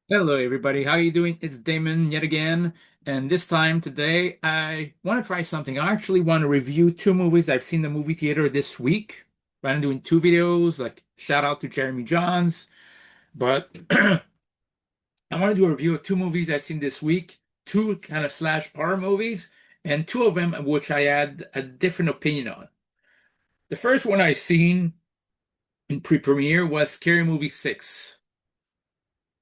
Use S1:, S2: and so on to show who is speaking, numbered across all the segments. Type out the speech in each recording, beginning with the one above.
S1: Hello, everybody. How are you doing? It's Damon yet again. And this time today, I want to try something. I actually want to review two movies I've seen in the movie theater this week. I'm doing two videos, like shout out to Jeremy Johns. But I want to do a review of two movies I've seen this week, two kind of slash horror movies, and two of them which I had a different opinion on. The first one I seen in pre-premiere was Scary Movie 6.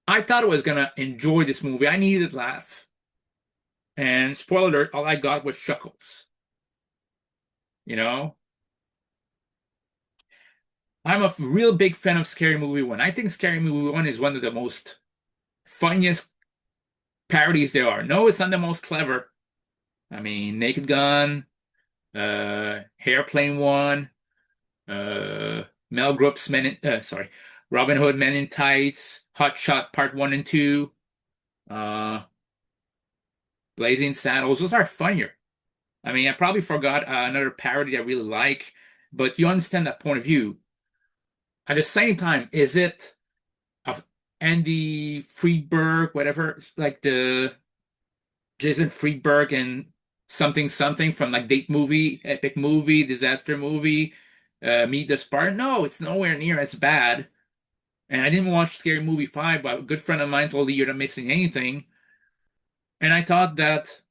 S1: I thought I was gonna enjoy this movie. I needed to laugh. And spoiler alert, all I got was chuckles. You know, I'm a real big fan of Scary Movie 1. I think Scary Movie 1 is one of the most funniest parodies there are. No, it's not the most clever. I mean, Naked Gun, Airplane 1, Mel Brooks Robin Hood Men in Tights, Hot Shot Part 1 and 2, uh, Blazing Saddles. Those are funnier. I mean, I probably forgot another parody I really like, but you understand that point of view. At the same time, is it of Andy Friedberg, whatever, like the Jason Friedberg and something something from like Date Movie, Epic Movie, Disaster Movie, Meet the Spartan? No, it's nowhere near as bad. And I didn't watch Scary Movie 5, but a good friend of mine told me you're not missing anything. And I thought that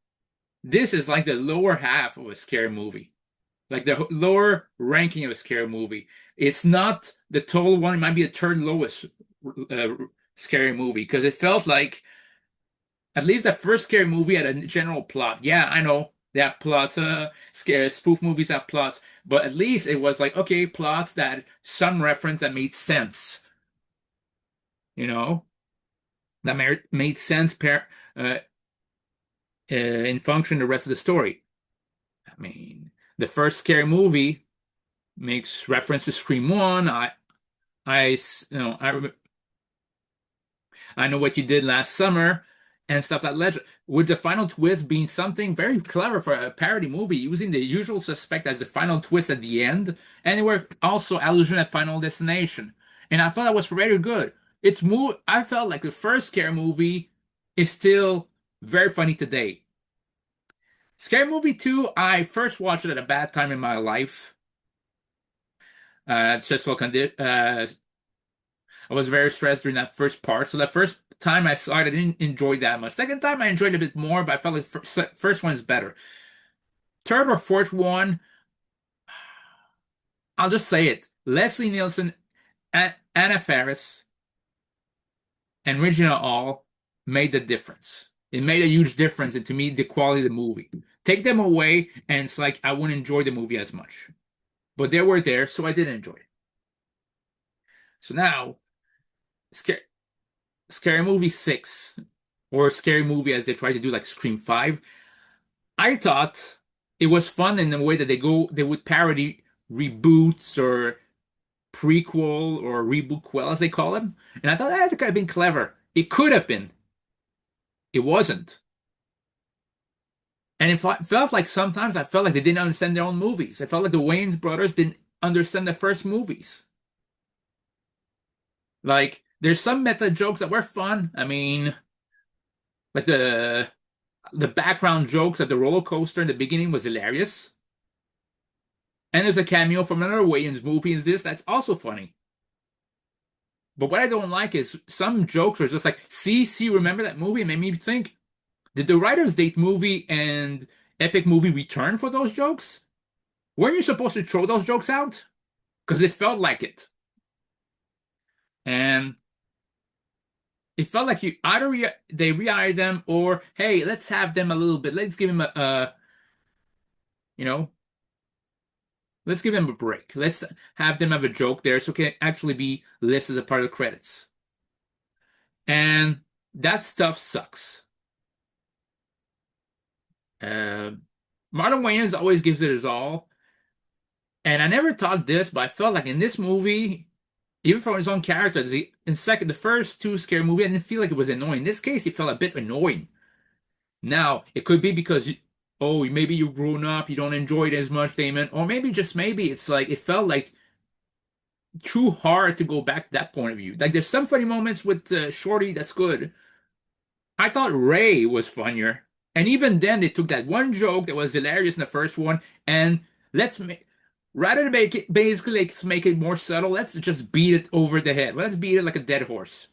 S1: this is like the lower half of a scary movie, like the lower ranking of a scary movie. It's not the total one. It might be the third lowest uh, scary movie because it felt like at least the first scary movie had a general plot. Yeah, I know they have plots. Scary spoof movies have plots, but at least it was like okay, plots that some reference that made sense. You know, that made sense uh, in function the rest of the story. I mean, the first scary movie makes reference to Scream One. I know what you did last summer and stuff like that. With the final twist being something very clever for a parody movie, using the usual suspect as the final twist at the end, and there were also allusion at Final Destination. And I thought that was very good. I felt like the first scary movie is still very funny today. Scary Movie 2, I first watched it at a bad time in my life. Stressful condi I was very stressed during that first part. So that first time I saw it, I didn't enjoy that much. Second time I enjoyed it a bit more, but I felt like first one is better. Third or fourth one, I'll just say it. Leslie Nielsen, Anna Faris, and Regina Hall made the difference. It made a huge difference in, to me, the quality of the movie. Take them away, and it's like I wouldn't enjoy the movie as much. But they were there, so I did enjoy it. So now, Scary, Scary Movie 6, or Scary Movie as they try to do like Scream 5, I thought it was fun in the way that they would parody reboots or prequel or rebootquel as they call them. And I thought that could have been clever. It could have been. It wasn't. And felt like sometimes I felt like they didn't understand their own movies. I felt like the Wayans brothers didn't understand the first movies. Like there's some meta jokes that were fun. I mean, like the background jokes at the roller coaster in the beginning was hilarious. And there's a cameo from another Wayans movie in this that's also funny. But what I don't like is some jokes are just like, see, remember that movie? It made me think, did the Writer's Date movie and Epic movie return for those jokes? Weren't you supposed to throw those jokes out? Because it felt like it. And it felt like you either they rehired them or, hey, let's have them a little bit. Let's give him you know, let's give them a break. Let's have them have a joke there so it can actually be listed as a part of the credits. And that stuff sucks. Uh, Marlon Wayans always gives it his all. And I never thought this, but I felt like in this movie, even from his own character, the first two scary movie, I didn't feel like it was annoying. In this case, it felt a bit annoying. Now, it could be because, oh, maybe you've grown up, you don't enjoy it as much, Damon, or maybe just maybe it's like it felt like too hard to go back to that point of view. Like there's some funny moments with Shorty that's good. I thought Ray was funnier. And even then they took that one joke that was hilarious in the first one and let's make rather than make it basically like make it more subtle, let's just beat it over the head. Let's beat it like a dead horse.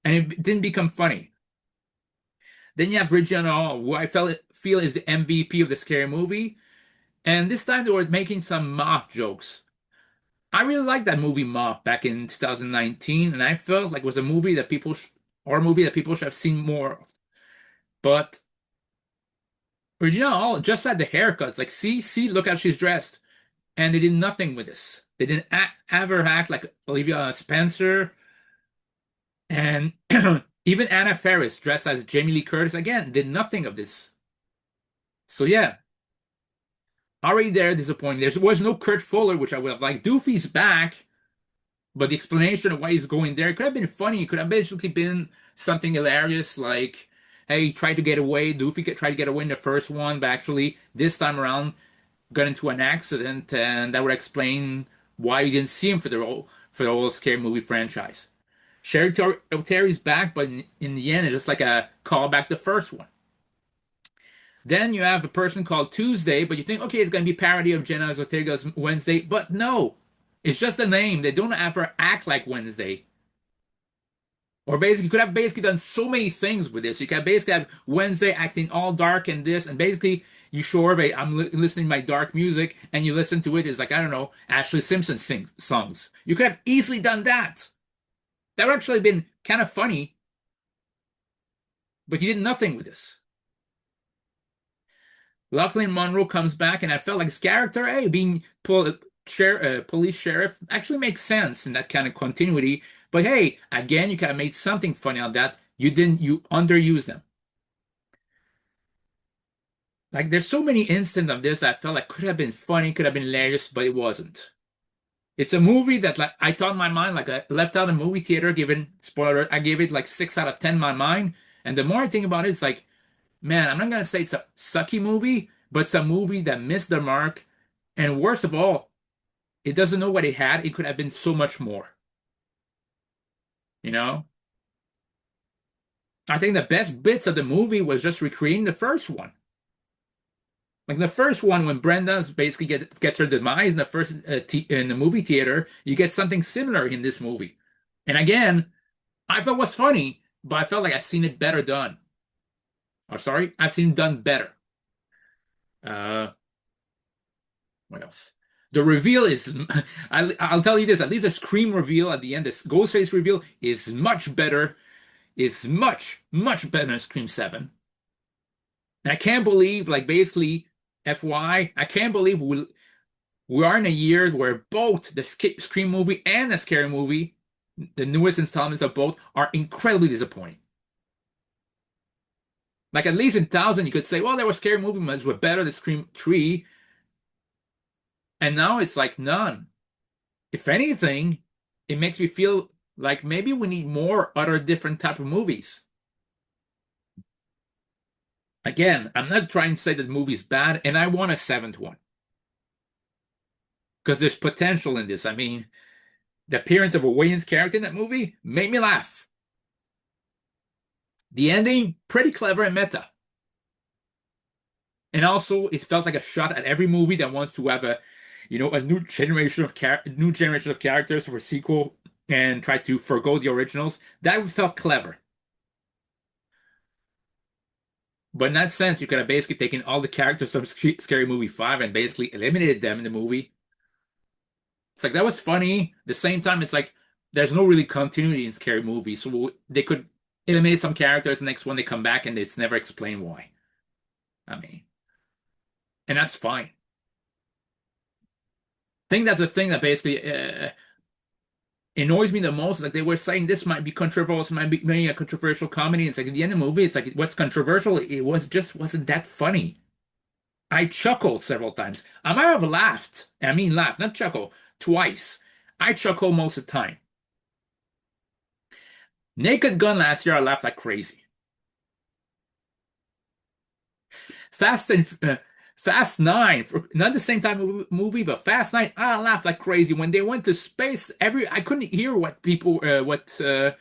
S1: And it didn't become funny. Then you have Regina Hall, who feel is the MVP of the scary movie. And this time they were making some moth jokes. I really liked that movie Moth back in 2019, and I felt like it was a movie that or a movie that people should have seen more of. But Regina Hall just had the haircuts. Like, see, look how she's dressed. And they did nothing with this. They didn't have her act like Olivia Spencer. And even Anna Faris, dressed as Jamie Lee Curtis, again, did nothing of this. So yeah, already there, disappointing. There was no Kurt Fuller, which I would have liked. Doofy's back, but the explanation of why he's going there could have been funny. It could have basically been something hilarious, like, hey, he tried to get away. Tried to get away in the first one, but actually, this time around, got into an accident, and that would explain why you didn't see him for the whole scary movie franchise. Terry's back, but in the end, it's just like a callback to the first one. Then you have a person called Tuesday, but you think, okay, it's going to be parody of Jenna Ortega's Wednesday, but no, it's just a name. They don't ever act like Wednesday. Or basically, you could have basically done so many things with this. You could basically have Wednesday acting all dark and this, and basically you sure, I'm listening to my dark music, and you listen to it. It's like, I don't know, Ashley Simpson songs. You could have easily done that. That would actually have been kind of funny, but you did nothing with this. Lachlan Monroe comes back, and I felt like his character, hey, being police sheriff, actually makes sense in that kind of continuity. But hey, again, you could have made something funny out of that. You didn't, you underused them. Like, there's so many instances of this I felt like could have been funny, could have been hilarious, but it wasn't. It's a movie that, like, I thought in my mind, like, I left out a movie theater, given, spoiler, I gave it like 6 out of 10 in my mind. And the more I think about it, it's like, man, I'm not gonna say it's a sucky movie, but it's a movie that missed the mark. And worst of all, it doesn't know what it had. It could have been so much more. You know? I think the best bits of the movie was just recreating the first one. Like the first one, when Brenda basically gets her demise in the first in the movie theater, you get something similar in this movie. And again, I thought it was funny, but I felt like I've seen it better done. Or sorry, I've seen it done better. Uh, what else? The reveal is, I'll tell you this, at least the Scream reveal at the end, this Ghostface reveal is much better, is much better than Scream 7. And I can't believe, like basically, FY, I can't believe we are in a year where both the Scream movie and the Scary movie, the newest installments of both, are incredibly disappointing. Like at least in 1000, you could say, well, there were Scary movies were better than Scream 3, and now it's like none. If anything, it makes me feel like maybe we need more other different type of movies. Again, I'm not trying to say that the movie's bad, and I want a seventh one because there's potential in this. I mean, the appearance of a Williams character in that movie made me laugh. The ending, pretty clever and meta. And also, it felt like a shot at every movie that wants to have a new generation of characters for a sequel and try to forgo the originals. That felt clever. But in that sense, you could have basically taken all the characters from Scary Movie 5 and basically eliminated them in the movie. It's like that was funny. At the same time, it's like there's no really continuity in Scary Movie, so they could eliminate some characters. The next one they come back and it's never explained why. I mean, and that's fine. I think that's the thing that basically annoys me the most. Like they were saying this might be controversial, this might be a controversial comedy. It's like at the end of the movie, it's like what's controversial? It was just wasn't that funny. I chuckled several times. I might have laughed. I mean, laughed, not chuckle, twice. I chuckle most of the time. Naked Gun last year, I laughed like crazy. Fast and Fast Nine, not the same time movie, but Fast Nine. I laughed like crazy when they went to space. I couldn't hear what Tyrese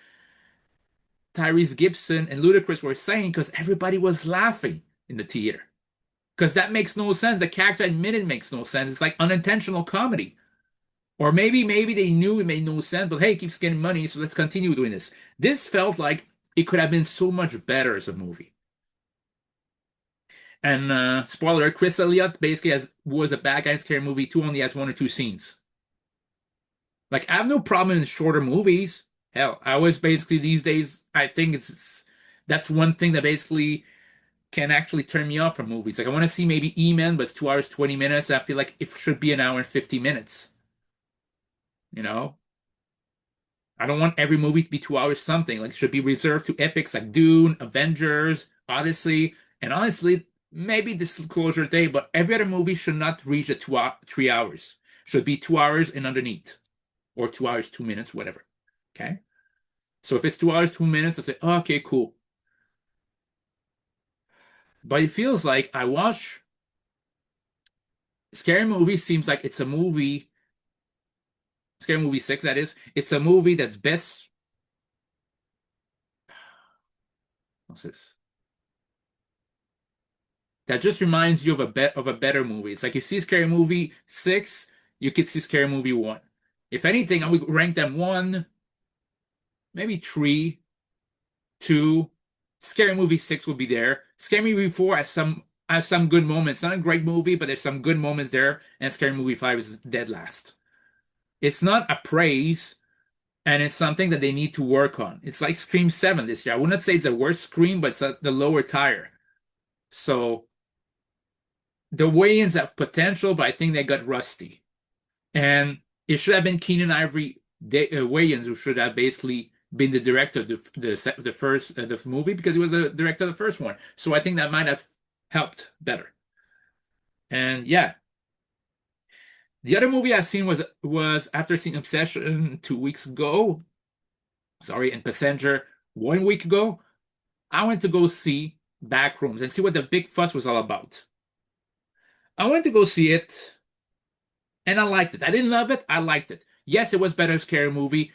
S1: Gibson and Ludacris were saying because everybody was laughing in the theater. Because that makes no sense. The character admitted makes no sense. It's like unintentional comedy. Or maybe they knew it made no sense, but hey, it keeps getting money, so let's continue doing this. This felt like it could have been so much better as a movie. And spoiler, Chris Elliott basically was a bad guy in Scary Movie 2, only has one or two scenes. Like, I have no problem in shorter movies. Hell, I was basically these days, I think that's one thing that basically can actually turn me off from movies. Like, I want to see maybe E-Man, but it's 2 hours, 20 minutes. I feel like it should be an hour and 50 minutes, you know? I don't want every movie to be 2 hours something. Like, it should be reserved to epics like Dune, Avengers, Odyssey, and honestly, maybe Disclosure Day, but every other movie should not reach the 3 hours. Should be 2 hours and underneath, or 2 hours, 2 minutes, whatever. Okay? So if it's 2 hours, 2 minutes, I say, oh, okay, cool. But it feels like I watch Scary Movie seems like it's a movie, Scary Movie 6, that is. It's a movie that's best. What's this? That just reminds you of a better movie. It's like you see Scary Movie 6, you could see Scary Movie 1. If anything, I would rank them 1, maybe 3, 2. Scary Movie 6 would be there. Scary Movie 4 has some good moments. Not a great movie, but there's some good moments there. And Scary Movie 5 is dead last. It's not a praise, and it's something that they need to work on. It's like Scream 7 this year. I wouldn't say it's the worst Scream, but it's the lower tier. So the Wayans have potential, but I think they got rusty. And it should have been Keenan Ivory Wayans who should have basically been the director of the first the movie because he was the director of the first one. So I think that might have helped better. And yeah, the other movie I've seen was after seeing Obsession 2 weeks ago. Sorry, and Passenger 1 week ago. I went to go see Backrooms and see what the big fuss was all about. I went to go see it. And I liked it. I didn't love it. I liked it. Yes, it was better as Scary Movie.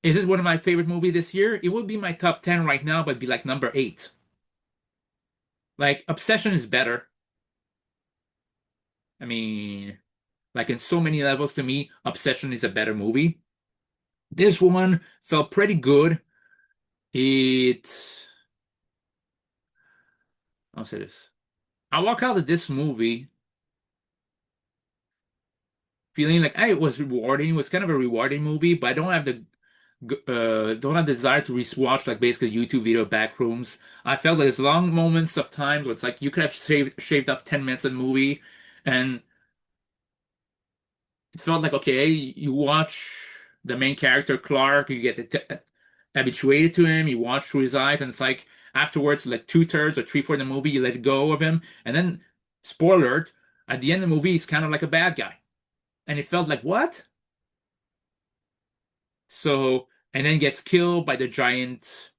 S1: Is this one of my favorite movies this year? It would be my top 10 right now, but be like number 8. Like, Obsession is better. I mean, like in so many levels to me, Obsession is a better movie. This one felt pretty good. It, I'll say this. I walk out of this movie feeling like, hey, it was rewarding. It was kind of a rewarding movie, but I don't have the desire to rewatch like basically YouTube video Backrooms. I felt there's long moments of time where it's like you could have shaved off 10 minutes of the movie, and it felt like okay, you watch the main character Clark, you get habituated to him, you watch through his eyes, and it's like afterwards, like 2/3 or 3/4 of the movie, you let go of him, and then spoiler alert, at the end of the movie, he's kind of like a bad guy, and it felt like what? So, and then gets killed by the giant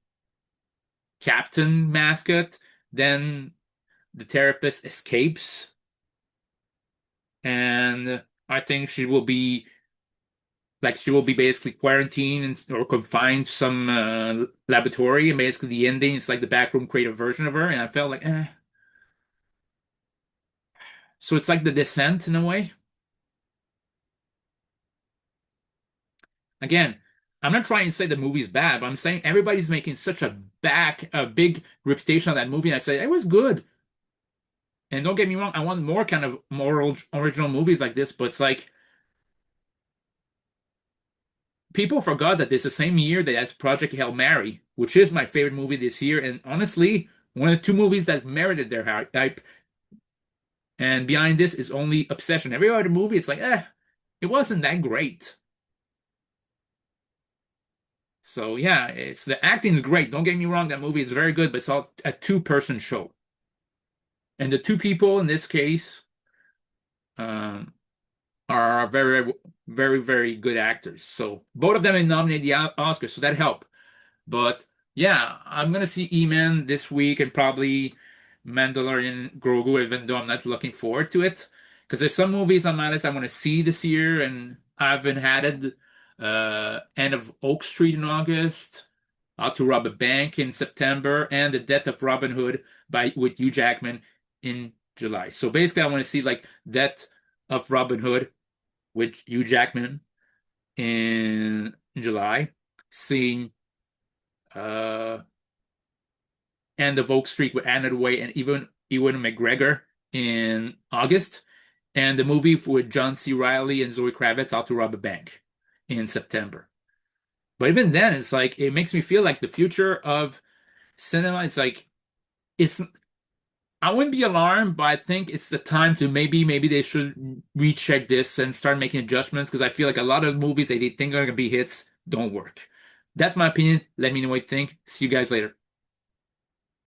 S1: captain mascot. Then the therapist escapes, and I think she will be basically quarantined or confined to some laboratory. And basically, the ending is like the backroom creative version of her. And I felt like, eh. So it's like The Descent in a way. Again, I'm not trying to say the movie's bad, but I'm saying everybody's making such a big reputation of that movie. And I say it was good. And don't get me wrong, I want more kind of moral original movies like this, but it's like people forgot that this is the same year that has Project Hail Mary, which is my favorite movie this year, and honestly, one of the two movies that merited their hype. And behind this is only Obsession. Every other movie, it's like, it wasn't that great. So yeah, it's the acting is great. Don't get me wrong, that movie is very good, but it's all a two-person show. And the two people in this case, um, are very, very, very good actors. So both of them are nominated the Oscar, so that helped. But yeah, I'm gonna see E-Man this week and probably Mandalorian Grogu, even though I'm not looking forward to it. Because there's some movies on my list I want to see this year, and I haven't had it. End of Oak Street in August, How to Rob a Bank in September, and The Death of Robin Hood by with Hugh Jackman in July. So basically, I want to see like Death of Robin Hood with Hugh Jackman in July, seeing uh End of Oak Street with Anna Way and even Ewan McGregor in August, and the movie with John C. Reilly and Zoe Kravitz, How to Rob a Bank in September. But even then, it's like it makes me feel like the future of cinema. It's like it's. I wouldn't be alarmed, but I think it's the time to maybe they should recheck this and start making adjustments because I feel like a lot of movies that they think are gonna be hits don't work. That's my opinion. Let me know what you think. See you guys later.